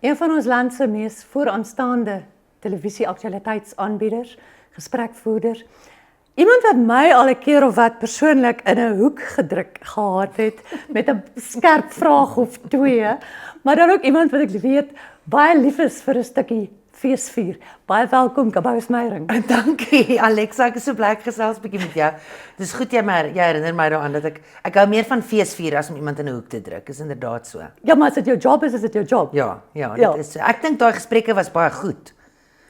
Een van ons land se mees vooraanstaande televisie-aktualiteitsaanbieders, gesprekvoerders. Iemand wat my al 'n keer of wat persoonlik in 'n hoek gedruk gehad het met 'n skerp vraag of twee, maar dan ook iemand wat ek weet baie lief is vir 'n stukkie feesvier. Baie welkom, Kabous Meyering. Dankie Alexa, ek is so bly ek gesels 'n bietjie met jou. Dis goed jy herinner my daaraan dat ek hou meer van feesvier as om iemand in 'n hoek te druk. Is inderdaad so. Ja, maar as dit jou job is dit jou job. Ja, dit is so. Ek dink daai gesprekke was baie goed.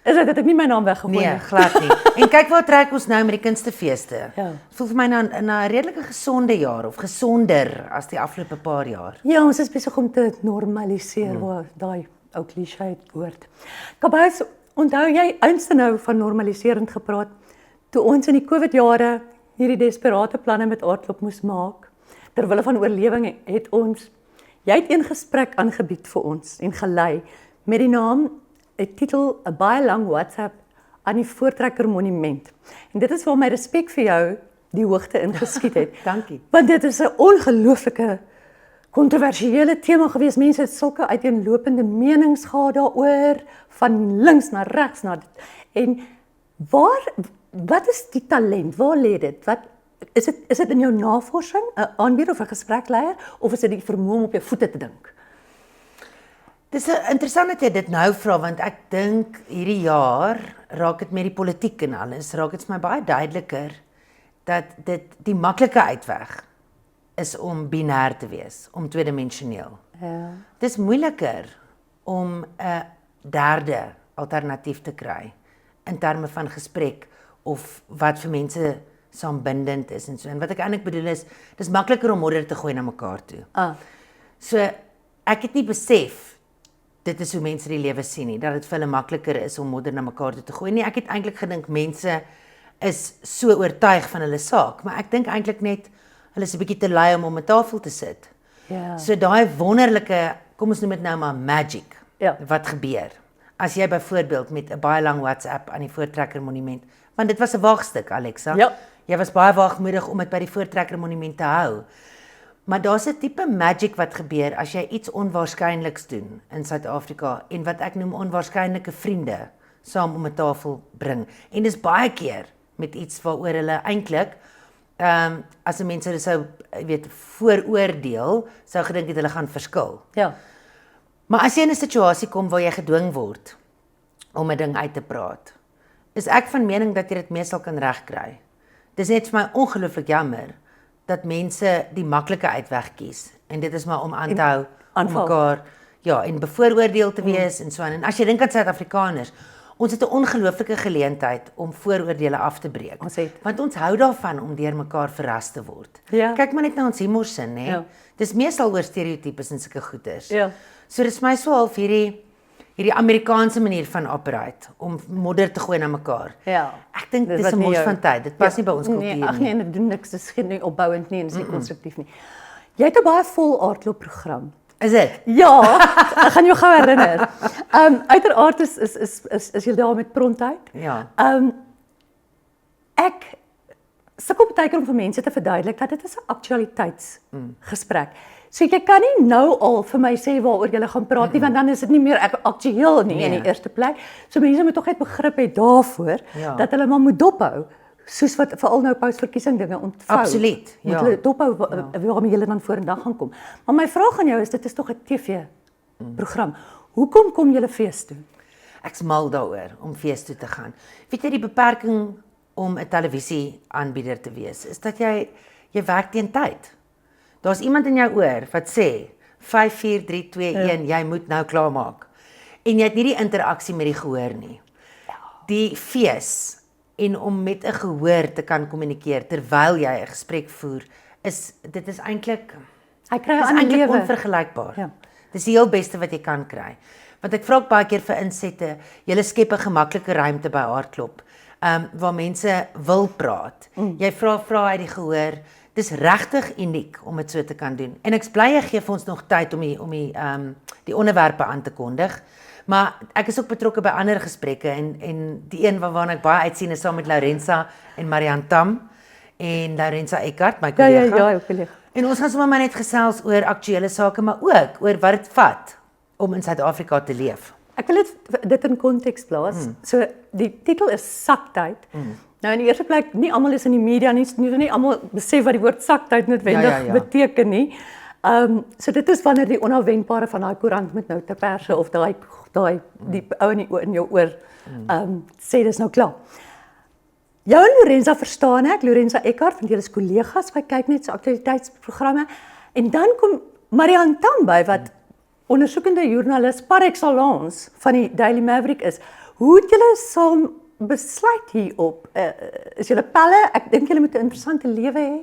Is dit dat ek nie my naam weggegooi Nee, het? glad nie. En kyk waar trek ons nou met die kunstefeeste. Ja. Voel vir my na 'n redelike gesonde jaar of gesonder as die afgelope paar jaar. Ja, ons is besig om te normaliseer waar daai ou klise woord. Kabous, onthou jy eenste nou van normaliserend gepraat toe ons in die COVID-jare hierdie desperate planne met Aardklop moes maak. Ter wille van oorlewing het jy het een gesprek aangebied vir ons en gelei met die naam 'n titel 'n baie lang WhatsApp aan die Voortrekker Monument. En dit is waar my respek vir jou die hoogte ingeskiet het. Dankie. Want dit is 'n ongelooflike kontroversiële tema gewees. Mense het sulke uiteenlopende menings gehad daaroor, van links na regs na dit. En wat is die talent? Waar lê dit? Wat is dit in jou navorsing, 'n aanbieder of 'n gesprekleier, of is dit die vermoë om op jou voete te dink? Dis interessant dat jy dit nou vra want ek dink hierdie jaar raak dit met die politiek en alles, raak dit vir my baie duideliker dat dit die maklike uitweg is om binêr te wees, om tweedimensioneel. Ja. Dis moeiliker om 'n derde alternatief te kry in terme van gesprek of wat vir mense saambindend is en so. En wat ek eintlik bedoel is, dis makliker om modder te gooi na mekaar toe. So ek het nie besef dit is hoe mense die lewe sien nie, dat dit vir hulle makliker is om modder na mekaar toe te gooi nie. Ek het eintlik gedink mense is so oortuig van hulle saak, maar ek dink eintlik net hulle is 'n bietjie te lui om 'n tafel te sit. Ja. So daai wonderlike, kom ons noem dit nou maar magic, Ja. wat gebeur. As jy byvoorbeeld met 'n baie lang WhatsApp aan die Voortrekker Monument, want dit was 'n waagstuk, Alexa. Ja. Jy was baie waagmoedig om dit by die Voortrekker Monument te hou. Maar daar's 'n tipe magic wat gebeur as jy iets onwaarskynliks doen in Suid-Afrika en wat ek noem onwaarskynlike vriende saam om 'n tafel bring. En dis baie keer met iets waaroor hulle eintlik as mense hulle sou vooroordeel, sou gedink het hulle gaan verskil. Ja. Maar as jy in 'n situasie kom waar jy gedwing word om 'n ding uit te praat, is ek van mening dat jy dit meestal kan regkry. Dis net vir my ongelooflik jammer dat mense die maklike uitweg kies en dit is maar om aan te hou om aanval. mekaar en bevooroordeel te wees en so aan. En as jy dink aan Suid-Afrikaners, ons het 'n ongelooflike geleentheid om vooroordeele af te breek. Ons het. Want ons hou daarvan om deur mekaar verras te word. Ja. Kyk maar net na ons humorsin, hè. Ja. Dis meestal oor stereotypes en sulke goeters. Ja. So dis my so half hierdie Amerikaanse manier van operate om modder te gooi na mekaar. Ja. Ek dink Dis dis wat 'n nie mors jou- van tyd. Dit pas nie by ons kultuur Nee, nie. ag nee, dit doen niks. Dit is nie opbouend nie en dis nie konstruktief nie. Jy het 'n baie vol Aardklop program. Is dit? Ja, ek gaan jou gou herinner. Uiteraard is jy daar met prontheid. Ja. Ek sukkel baie keer om vir mense te verduidelik dat dit is 'n aktualiteitsgesprek. So jy kan nie nou al vir my sê waaroor jy gaan praat nie, want dan is dit nie meer aktueel nie in die eerste plek. So mense moet tog net begrip hê daarvoor Ja. dat hulle maar moet dophou, soos wat veral nou pausverkiesing dinge ontvou. Absoluut, Moet ja. hulle dophou waarmee julle dan vorendag gaan kom. Maar my vraag aan jou is, dit is tog 'n TV-program. Hoekom kom julle fees toe? Ek's mal daaroor om fees toe te gaan. Weet jy die beperking om 'n televisieaanbieder te wees is dat jy werk teen tyd. Daar's iemand in jou oor wat sê 5 4 3 2 1 jy moet nou klaarmaak. En jy het nie die interaksie met die gehoor nie. Die fees en om met 'n gehoor te kan kommunikeer terwyl jy 'n gesprek voer, dit is eintlik Hy kry 'n Dis ander eintlik lewe. onvergelykbaar. Ja. Dis die heel beste wat jy kan kry. Want ek vra ook baie keer vir insette, julle skep 'n gemaklike ruimte by Aardklop, waar mense wil praat. Jy vra uit die gehoor. Dis regtig uniek om dit so te kan doen. En ek's bly jy gee vir ons nog tyd om die onderwerpe aan te kondig. Maar ek is ook betrokke by ander gesprekke en die een waarna ek baie uitsien is saam met Laurensa en Marian Tam en Laurensa Eckart, my kollega. Ja, jou kollega. En ons gaan sommer maar net gesels oor aktuelle sake, maar ook oor wat dit vat om in Suid-Afrika te leef? Ek wil dit in konteks plaas. So die titel is Saktyd. Nou in die eerste plek, nie almal is in die media nie almal besef wat die woord saktyd noodwendig beteken nie. So dit is wanneer die onafwendbare van daai koerant moet nou ter perse of die ou in jou oor sê dis nou klaar. Jou en Lorenza verstaan ek, Lorenza Eckhardt, want julle is kollegas, wy kyk net so aktualiteitsprogramme. En dan kom Marianne Tambay wat ondersoekende joernalis par excellence van die Daily Maverick is. Hoe het julle saam besluit hierop? Is julle pelle? Ek dink julle moet 'n interessante lewe hê.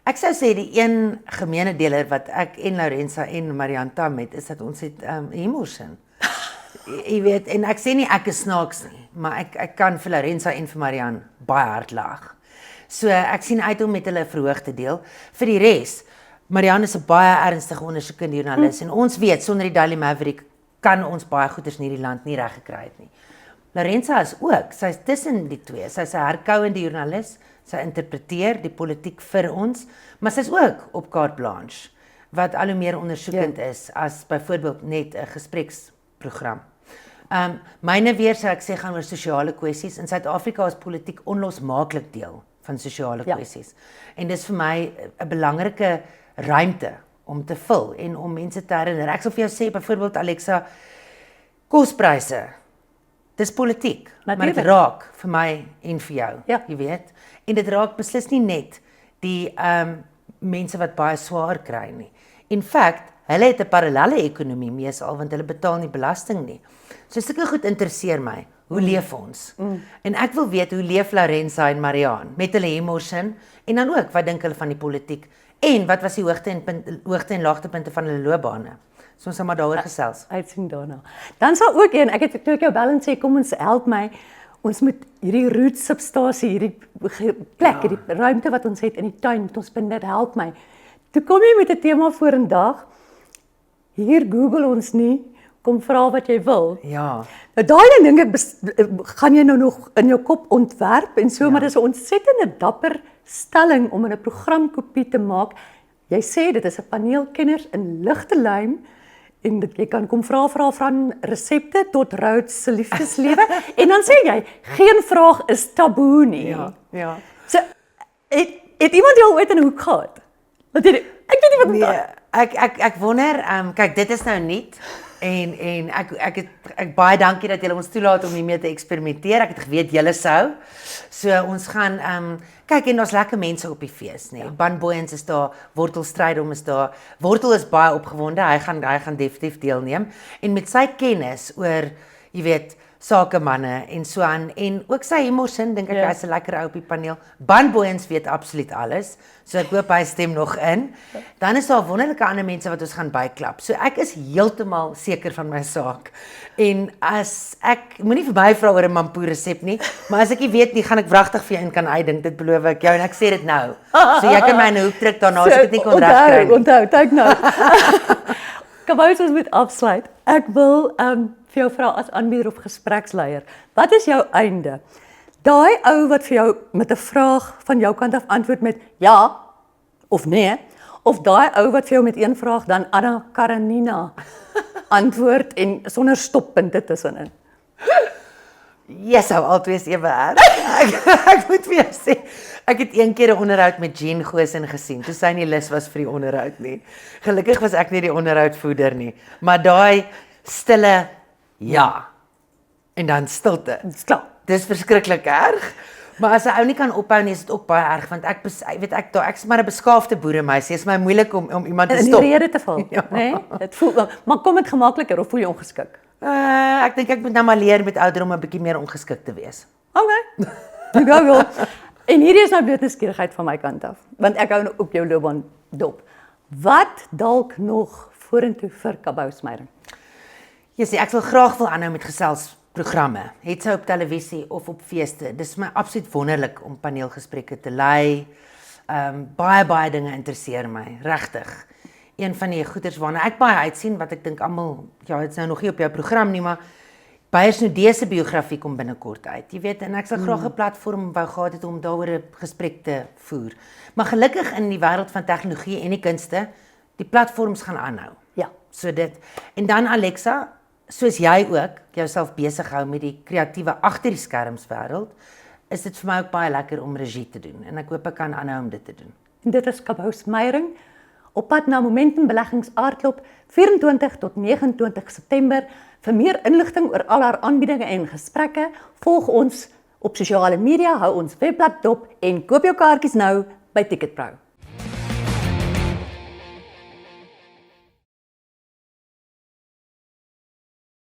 Ek sou sê die een gemeene deler wat ek en Lorenza en Marianne Tam het, is dat ons het humorsin. Jy weet, en ek sê nie ek is snaaks nie, maar ek kan vir Lorenza en vir Marianne baie hard lag. So ek sien uit om met hulle verhoog te deel. Vir die res, Marianne is 'n baie ernstige ondersoekende joernalis en ons weet sonder die Daily Maverick kan ons baie goeders in hierdie land nie reg gekry het nie. Lorenza is ook, sy's tussen die twee. Sy's 'n herkouende joernalis. Sy interpreteer die politiek vir ons, maar sy's ook op carte blanche wat al hoe meer ondersoekend is as byvoorbeeld net 'n gespreksprogram. Myne weer sou ek sê gaan oor sosiale kwessies. In Suid-Afrika is politiek onlosmaaklik deel van sosiale kwessies. En dis vir my 'n belangrike ruimte om te vul en om mense te herinner. Ek sal vir jou sê byvoorbeeld Alexa, kospryse. Dis politiek, maar dit raak vir my en vir jou, jy weet. En dit raak beslis nie net die mense wat baie swaar kry nie. In fact, hulle het 'n parallelle ekonomie meesal want hulle betaal nie belasting nie. So sulke goed interesseer my. Hoe leef ons? En ek wil weet hoe leef Lorenza en Marianne met hulle humorsin en dan ook wat dink hulle van die politiek en wat was die hoogte en laagtepunte van hulle loopbane? So ons sal maar daaroor gesels. Uitsien daarna. Dan sal ook een, ek het toe ek jou bel en sê kom ons help my. Ons moet hierdie root substasie, hierdie plek, hierdie ruimte wat ons het in die tuin, moet ons binne dit help my. Toe kom jy met 'n tema vorendag. Hier Google ons nie, kom vra wat jy wil. Ja. Nou daai ding ek gaan jy nou nog in jou kop ontwerp en so, maar dis 'n ontsettende dapper stelling om in 'n programkopie te maak. Jy sê dit is 'n paneel kenners in ligte lyn en jy kan kom vra van resepte tot Rhodes se liefdeslewe en dan sê jy geen vraag is taboe nie. Ja. So het iemand jou ooit in 'n hoek gehad? Wat jy ek weet nie wat ek wonder, kyk dit is nou nuut en ek baie dankie dat julle ons toelaat om hiermee te eksperimenteer. Ek het geweet julle sou. So ons gaan kyk en daar's lekker mense op die fees, nê. Ban Booyens is daar, Wortel Strydom is daar. Wortel is baie opgewonde. Hy gaan definitief deelneem en met sy kennis oor, jy weet, sakemanne en so aan en ook sy humorsin, dink ek hy's 'n lekker ou op die paneel. Ban Booyens weet absoluut alles. So ek hoop hy stem nog in. Dan is daar wonderlike ander mense wat ons gaan byklap. So ek is heeltemal seker van my saak. En as ek moenie vir my vra oor 'n mampoe resep nie, maar as ek nie weet nie, gaan ek wragtig vir jou in kan uitdink. Dit beloof ek jou en ek sê dit nou. So jy kan my in 'n hoek druk daarna as ek dit nie kon regkry nie. Onthou, kyk nou. Kabous ons moet afsluit. Ek wil vir jou vra as aanbieder of gespreksleier, wat is jou einde? Daai ou wat vir jou met 'n vraag van jou kant af antwoord met ja of nee, of daai ou wat vir jou met een vraag dan Anna Karenina antwoord en sonder stoppunte tussenin. Jy sou altyd ewe erg. Ek moet vir jou sê, ek het een keer 'n onderhoud met Jean Goosen gesien, toe sy nie lus was vir die onderhoud nie. Gelukkig was ek nie die onderhoudvoerder nie, maar daai stille ja en dan stilte. Dis klaar. Dis verskriklik erg. Maar as 'n ou nie kan ophou nie, is dit ook baie erg want ek weet ek's maar 'n beskaafde boeremeisie. Dit is my moeilik om iemand te stop. In die rede te val, né? Dit voel maar kom dit gemakliker of voel jy ongeskik? Ek dink ek moet nou maar leer met ouderdom 'n bietjie meer ongeskik te wees. Okay. Go. En hierdie is nou bloot nuuskierigheid van my kant af, want ek hou nou op jou loopbaan dop. Wat dalk nog vorentoe vir Kabousmeiring? Ek wil graag aanhou met geselsprogramme. Het sy op televisie of op feeste. Dis my absoluut wonderlik om paneelgesprekke te lei. Baie dinge interesseer my, regtig. Een van die goeters waarna ek baie uitsien wat ek dink almal, dit's nou nog nie op jou program nie, maar Beier Snodee se biografie kom binnekort uit. Jy weet, en ek sal graag 'n platform wou gehad het om daaroor 'n gesprek te voer. Maar gelukkig in die wêreld van tegnologie en die kunste, die platforms gaan aanhou. Ja. So dit. En dan Alexa, soos jy ook jouself besig hou met die kreatiewe agter die skerms wêreld, is dit vir my ook baie lekker om regie te doen en ek hoop ek kan aanhou om dit te doen. En dit is Kabous Meyering op pad na Momentum Beleggings Aardklop 24 tot 29 September. Vir meer inligting oor al haar aanbiedinge en gesprekke, volg ons op sosiale media, hou ons webblad dop en koop jou kaartjies nou by Ticketpro.